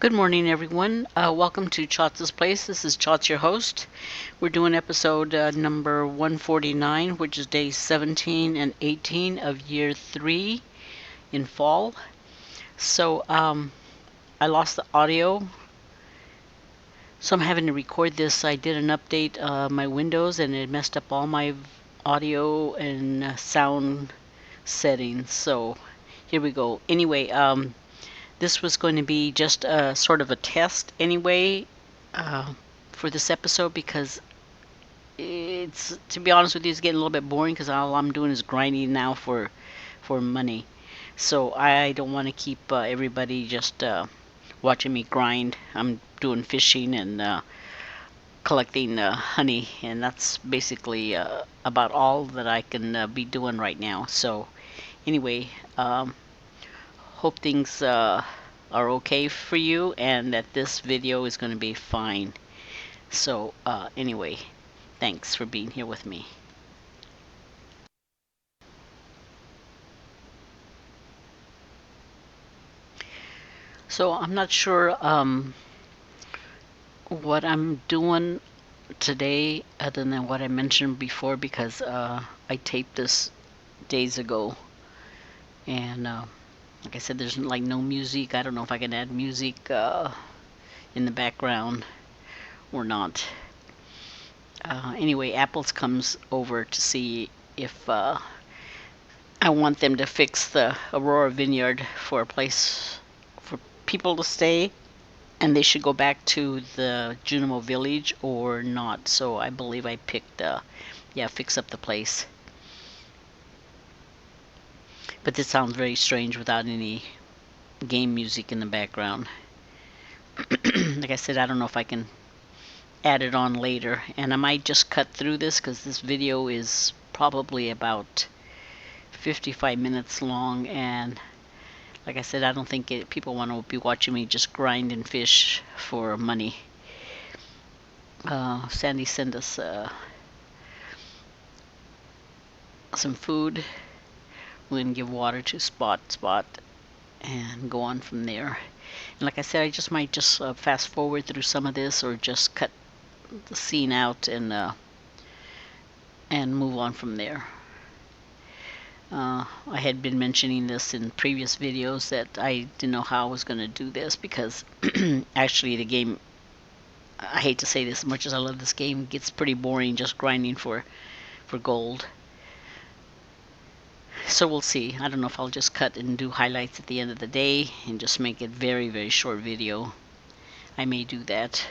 Good morning, everyone. Welcome to Chotz's Place. This is Chotz, your host. We're doing episode number 149, which is day 17 and 18 of year 3 in fall. So, I lost the audio, so I'm having to record this. I did an update my Windows, and it messed up all my audio and sound settings. So, here we go. Anyway, this was going to be just a sort of a test anyway for this episode, because it's, to be honest with you, it's getting a little bit boring because all I'm doing is grinding now for money. So I don't want to keep everybody just watching me grind. I'm doing fishing and collecting honey, and that's basically about all that I can be doing right now. So anyway, hope things are okay for you and that this video is going to be fine. So anyway, thanks for being here with me. So I'm not sure what I'm doing today other than what I mentioned before, because I taped this days ago, and like I said, there's like no music. I don't know if I can add music in the background or not. Anyway, Apples comes over to see if I want them to fix the Aurora Vineyard for a place for people to stay, and they should go back to the Junimo Village or not. So I believe I picked, fix up the place. But this sounds very strange without any game music in the background. Like I said, I don't know if I can add it on later, and I might just cut through this because this video is probably about 55 minutes long, and like I said, I don't think people want to be watching me just grind and fish for money. Sandy sent us some food. We're going to give water to Spot and go on from there. And like I said, I just might just fast forward through some of this, or just cut the scene out and move on from there. I had been mentioning this in previous videos that I didn't know how I was going to do this, because actually the game, I hate to say this, as much as I love this game, it gets pretty boring just grinding for gold. So we'll see. I don't know if I'll just cut and do highlights at the end of the day and just make it very, very short video. I may do that.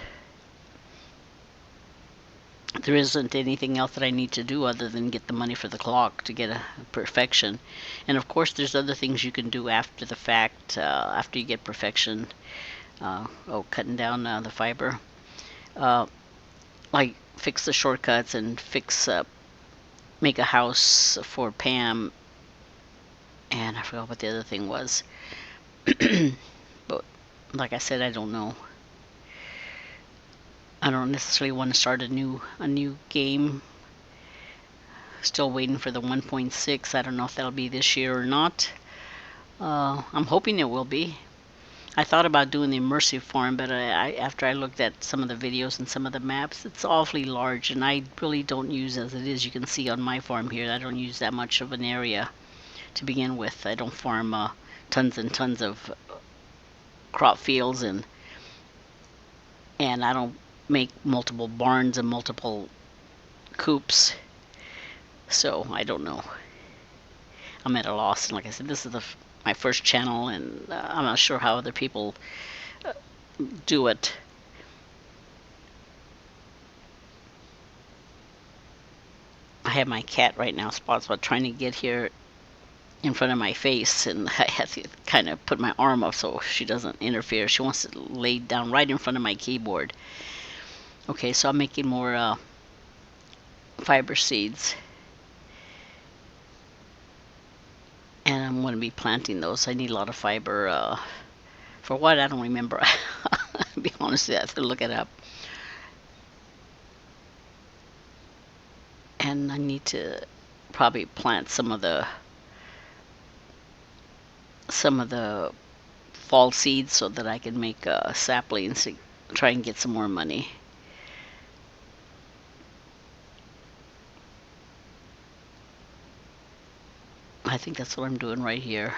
There isn't anything else that I need to do other than get the money for the clock to get a perfection. And of course there's other things you can do after the fact, after you get perfection. Cutting down the fiber. Like fix the shortcuts and make a house for Pam. And I forgot what the other thing was. But like I said, I don't know. I don't necessarily want to start a new game. Still waiting for the 1.6. I don't know if that'll be this year or not. I'm hoping it will be. I thought about doing the immersive farm, but after I looked at some of the videos and some of the maps, it's awfully large, and I really don't use, as it is, you can see on my farm here, I don't use that much of an area to begin with. I don't farm tons and tons of crop fields, and I don't make multiple barns and multiple coops. So I don't know. I'm at a loss, and like I said, this is my first channel, and I'm not sure how other people do it. I have my cat right now, Spot, trying to get here in front of my face, and I have to kind of put my arm up so she doesn't interfere. She wants to lay down right in front of my keyboard. Okay, so I'm making more fiber seeds, and I'm going to be planting those. I need a lot of fiber. For what? I don't remember. To be honest, I have to look it up. And I need to probably plant some of the fall seeds so that I can make saplings to try and get some more money. I think that's what I'm doing right here.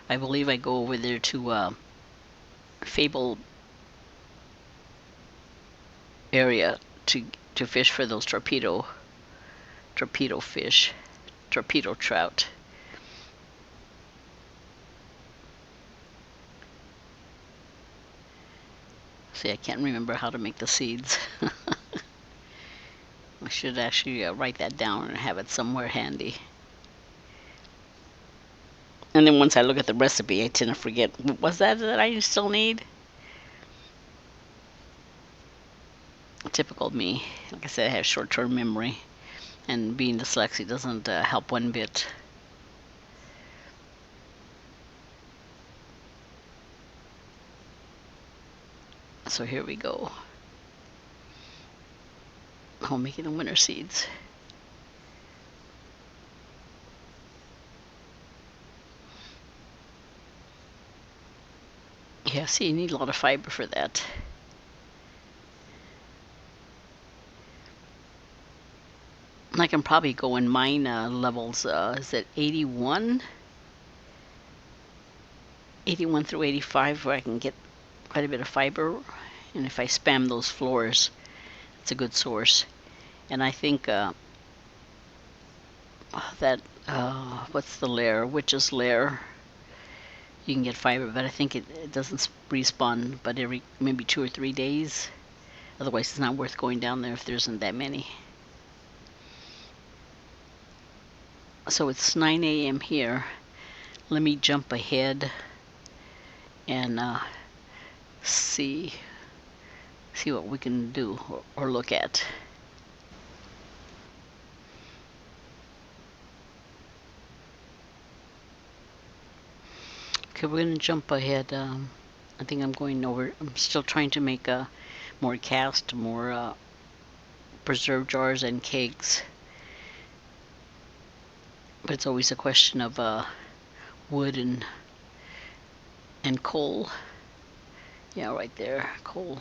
I believe I go over there to Fable area to fish for those torpedo fish, torpedo trout. See, I can't remember how to make the seeds. I should actually write that down and have it somewhere handy. And then once I look at the recipe, I tend to forget, was that I still need? Typical me. Like I said, I have short-term memory, and being dyslexic doesn't help one bit. So here we go. Oh, making the winter seeds. Yeah, see, you need a lot of fiber for that. I can probably go in mine levels, is it 81? 81 through 85 where I can get quite a bit of fiber. And if I spam those floors, it's a good source. And I think that, what's the lair? Witch's lair. You can get fiber, but I think it doesn't respawn but every maybe 2 or 3 days. Otherwise, it's not worth going down there if there isn't that many. So it's 9 a.m. here. Let me jump ahead and see what we can do or look at. Okay, we're gonna jump ahead. I think I'm going over. I'm still trying to make more cast, more preserve jars and kegs. But it's always a question of wood and coal. Yeah, right there, coal.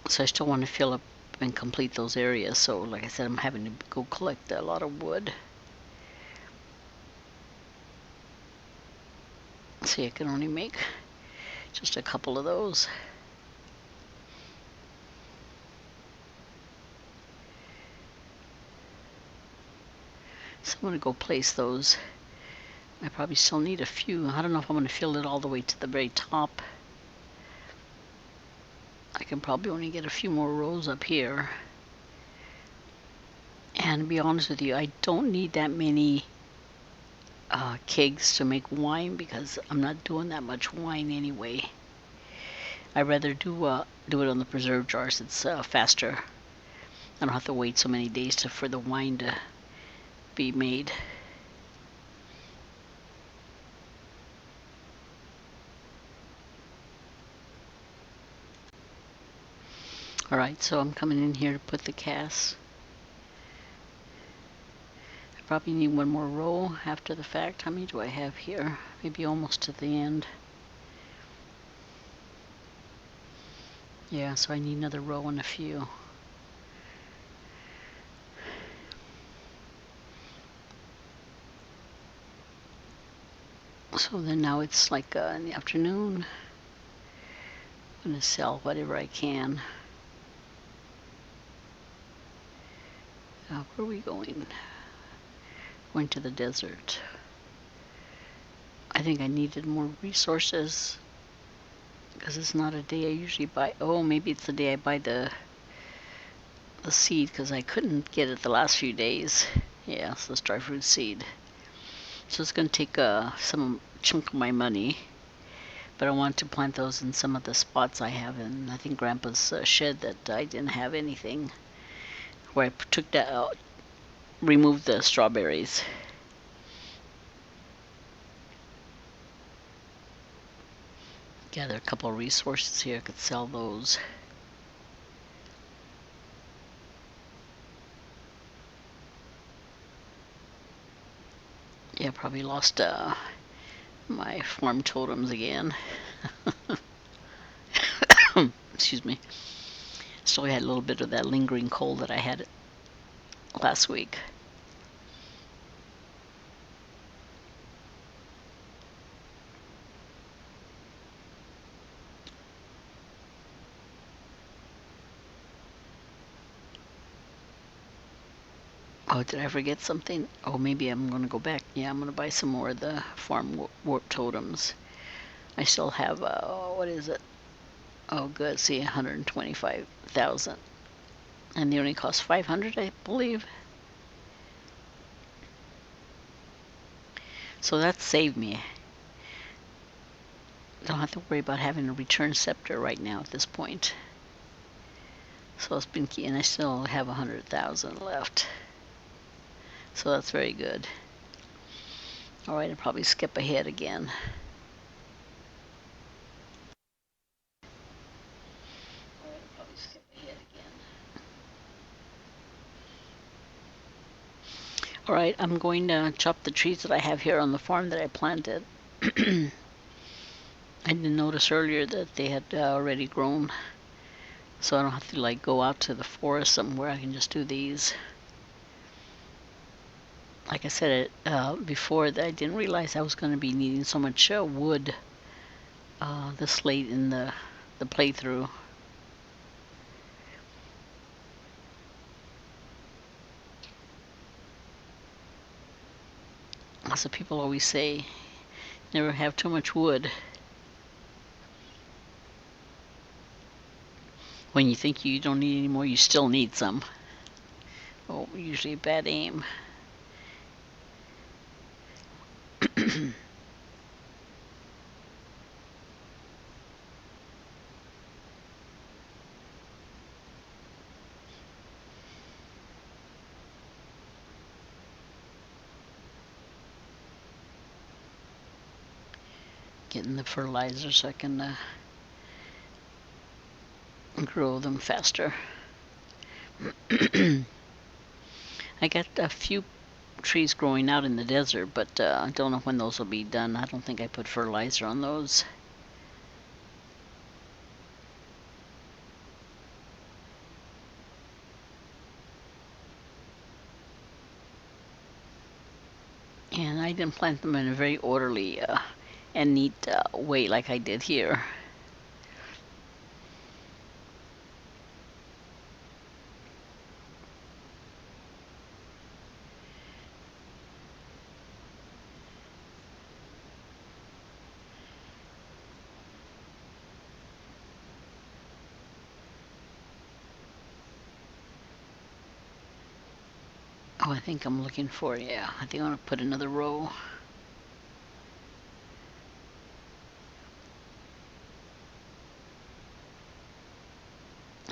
So I still want to fill up and complete those areas. So like I said, I'm having to go collect a lot of wood. See, I can only make just a couple of those. So I'm going to go place those. I probably still need a few. I don't know if I'm going to fill it all the way to the very top. I can probably only get a few more rows up here. And to be honest with you, I don't need that many kegs to make wine because I'm not doing that much wine anyway. I'd rather do it on the preserve jars. It's faster. I don't have to wait so many days for the wine to be made. Alright, so I'm coming in here to put the casts. I probably need one more row after the fact. How many do I have here? Maybe almost to the end. Yeah, so I need another row and a few. So then now it's like in the afternoon. I'm going to sell whatever I can. Where are we going? Going to the desert. I think I needed more resources because it's not a day I usually buy. Oh, maybe it's the day I buy the seed because I couldn't get it the last few days. Yeah, it's this dry fruit seed. So it's going to take some chunk of my money, but I want to plant those in some of the spots I have in, I think, Grandpa's shed that I didn't have anything, where I took that out, removed the strawberries. Gather a couple of resources here. I could sell those. Yeah, probably lost my farm totems again. Excuse me. So I had a little bit of that lingering cold that I had last week. Oh, did I forget something? Oh, maybe I'm going to go back. Yeah, I'm going to buy some more of the farm warp totems. I still have, what is it? Oh, good. See, 125,000. And they only cost 500, I believe. So that saved me. Don't have to worry about having a return scepter right now at this point. So it's been key, and I still have 100,000 left. So that's very good. Alright, I'll probably skip ahead again. Alright, I'm going to chop the trees that I have here on the farm that I planted. I didn't notice earlier that they had already grown. So I don't have to like go out to the forest somewhere. I can just do these. Like I said before, that I didn't realize I was going to be needing so much wood this late in the playthrough. That's what people always say. Never have too much wood. When you think you don't need any more, you still need some. Oh, usually bad aim. Getting the fertilizer so I can grow them faster. I got a few trees growing out in the desert, but I don't know when those will be done. I don't think I put fertilizer on those. And I didn't plant them in a very orderly and neat way like I did here. Oh, I think I'm looking for, yeah, I think I'm going to put another row.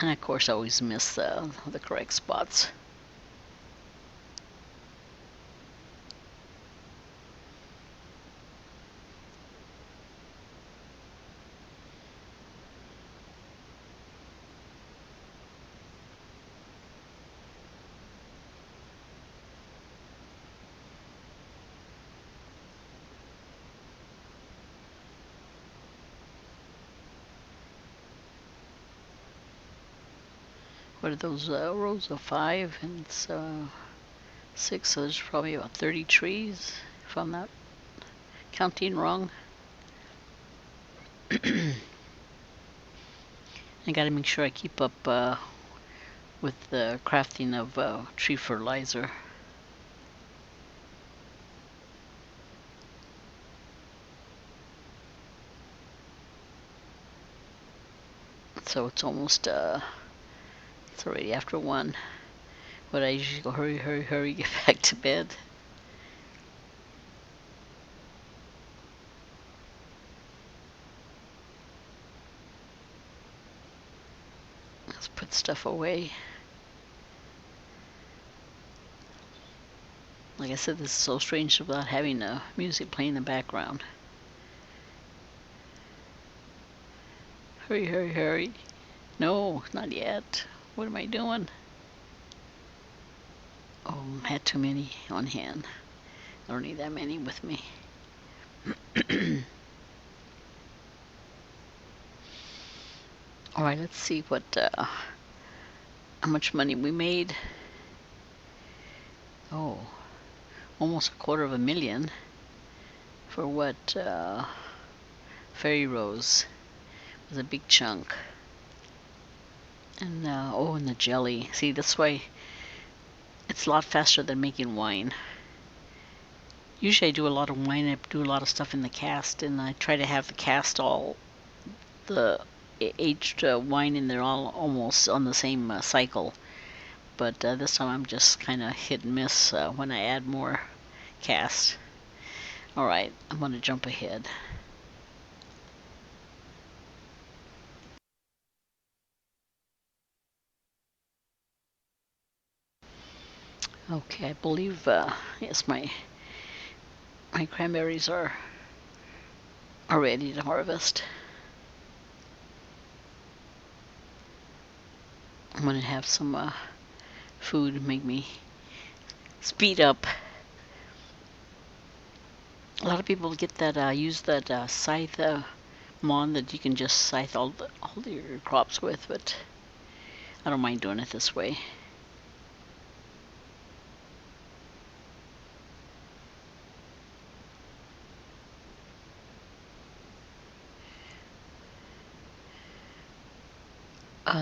And of course I always miss the correct spots. What are those rows of 5 and 6? So there's probably about 30 trees, if I'm not counting wrong. I gotta make sure I keep up with the crafting of tree fertilizer. So it's almost it's already after 1. But I usually go hurry, hurry, hurry, get back to bed. Let's put stuff away. Like I said, this is so strange about having music playing in the background. Hurry, hurry, hurry. No, not yet. What am I doing? Oh, I had too many on hand. I don't need that many with me. Alright, let's see how much money we made. Oh, almost $250,000 for what? Fairy Rose was a big chunk. And and the jelly. See, that's why it's a lot faster than making wine. Usually I do a lot of wine. I do a lot of stuff in the cask, and I try to have the cask all the aged wine in there all almost on the same cycle. But this time I'm just kind of hit and miss when I add more cask. Alright, I'm going to jump ahead. Okay, I believe, yes, my cranberries are ready to harvest. I'm going to have some food make me speed up. A lot of people get that, use that scythe mon that you can just scythe all your crops with, but I don't mind doing it this way.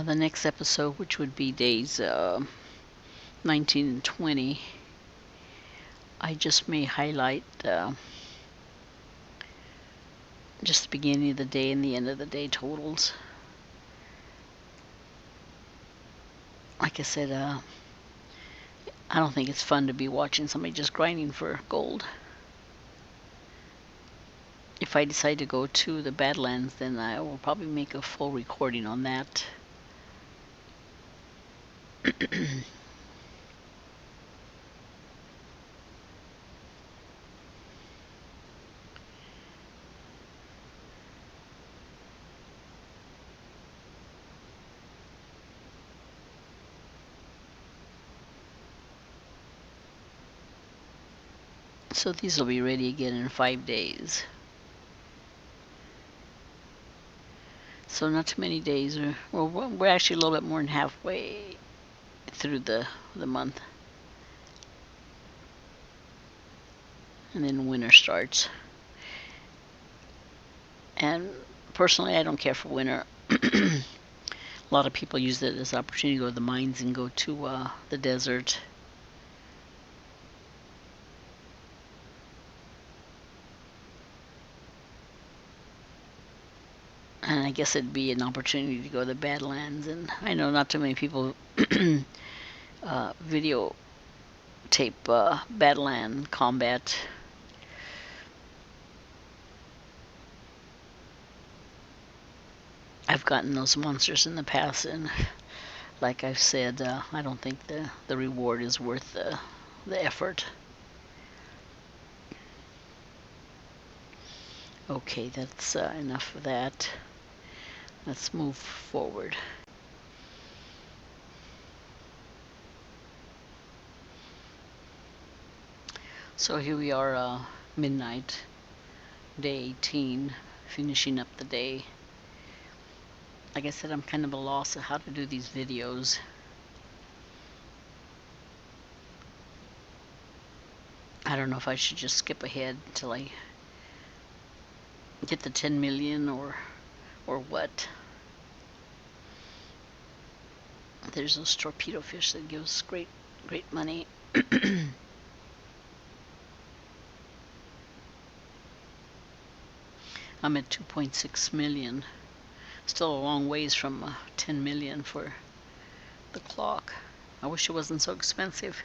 The next episode, which would be days 19 and 20, I just may highlight just the beginning of the day and the end of the day totals. Like I said, I don't think it's fun to be watching somebody just grinding for gold. If I decide to go to the Badlands, then I will probably make a full recording on that. So these will be ready again in 5 days. So not too many days. We're actually a little bit more than halfway through the month. And then winter starts. And personally, I don't care for winter. A lot of people use it as an opportunity to go to the mines and go to the desert. And I guess it'd be an opportunity to go to the Badlands. And I know not too many people videotape Badland combat. I've gotten those monsters in the past, and like I've said, I don't think the reward is worth the effort. Okay, that's enough of that. Let's move forward. So here we are, midnight, day 18, finishing up the day. Like I said, I'm kind of a loss of how to do these videos. I don't know if I should just skip ahead until I get the 10 million or what. There's those torpedo fish that gives great money. I'm at 2.6 million. Still a long ways from 10 million for the clock. I wish it wasn't so expensive.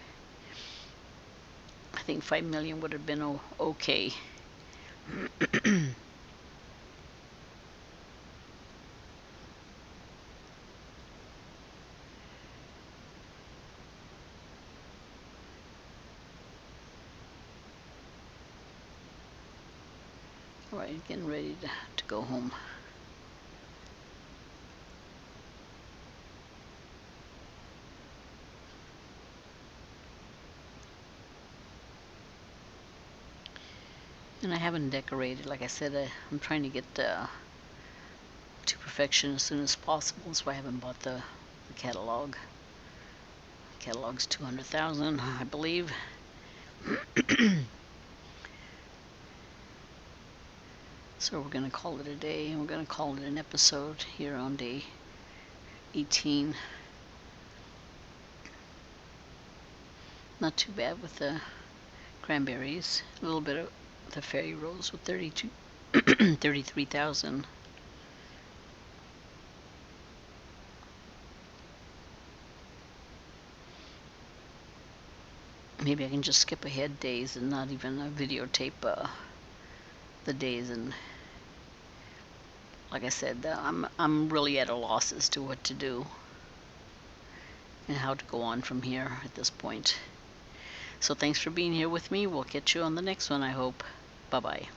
I think 5 million would have been okay. Alright, getting ready to go home. And I haven't decorated. Like I said, I'm trying to get to perfection as soon as possible. So I haven't bought the catalog. The catalog's 200,000, I believe. So we're going to call it a day, and we're going to call it an episode here on day 18. Not too bad with the cranberries. A little bit of the fairy rose with 33,000. Maybe I can just skip ahead days and not even videotape the days. And like I said, I'm really at a loss as to what to do and how to go on from here at this point. So thanks for being here with me. We'll catch you on the next one, I hope. Bye-bye.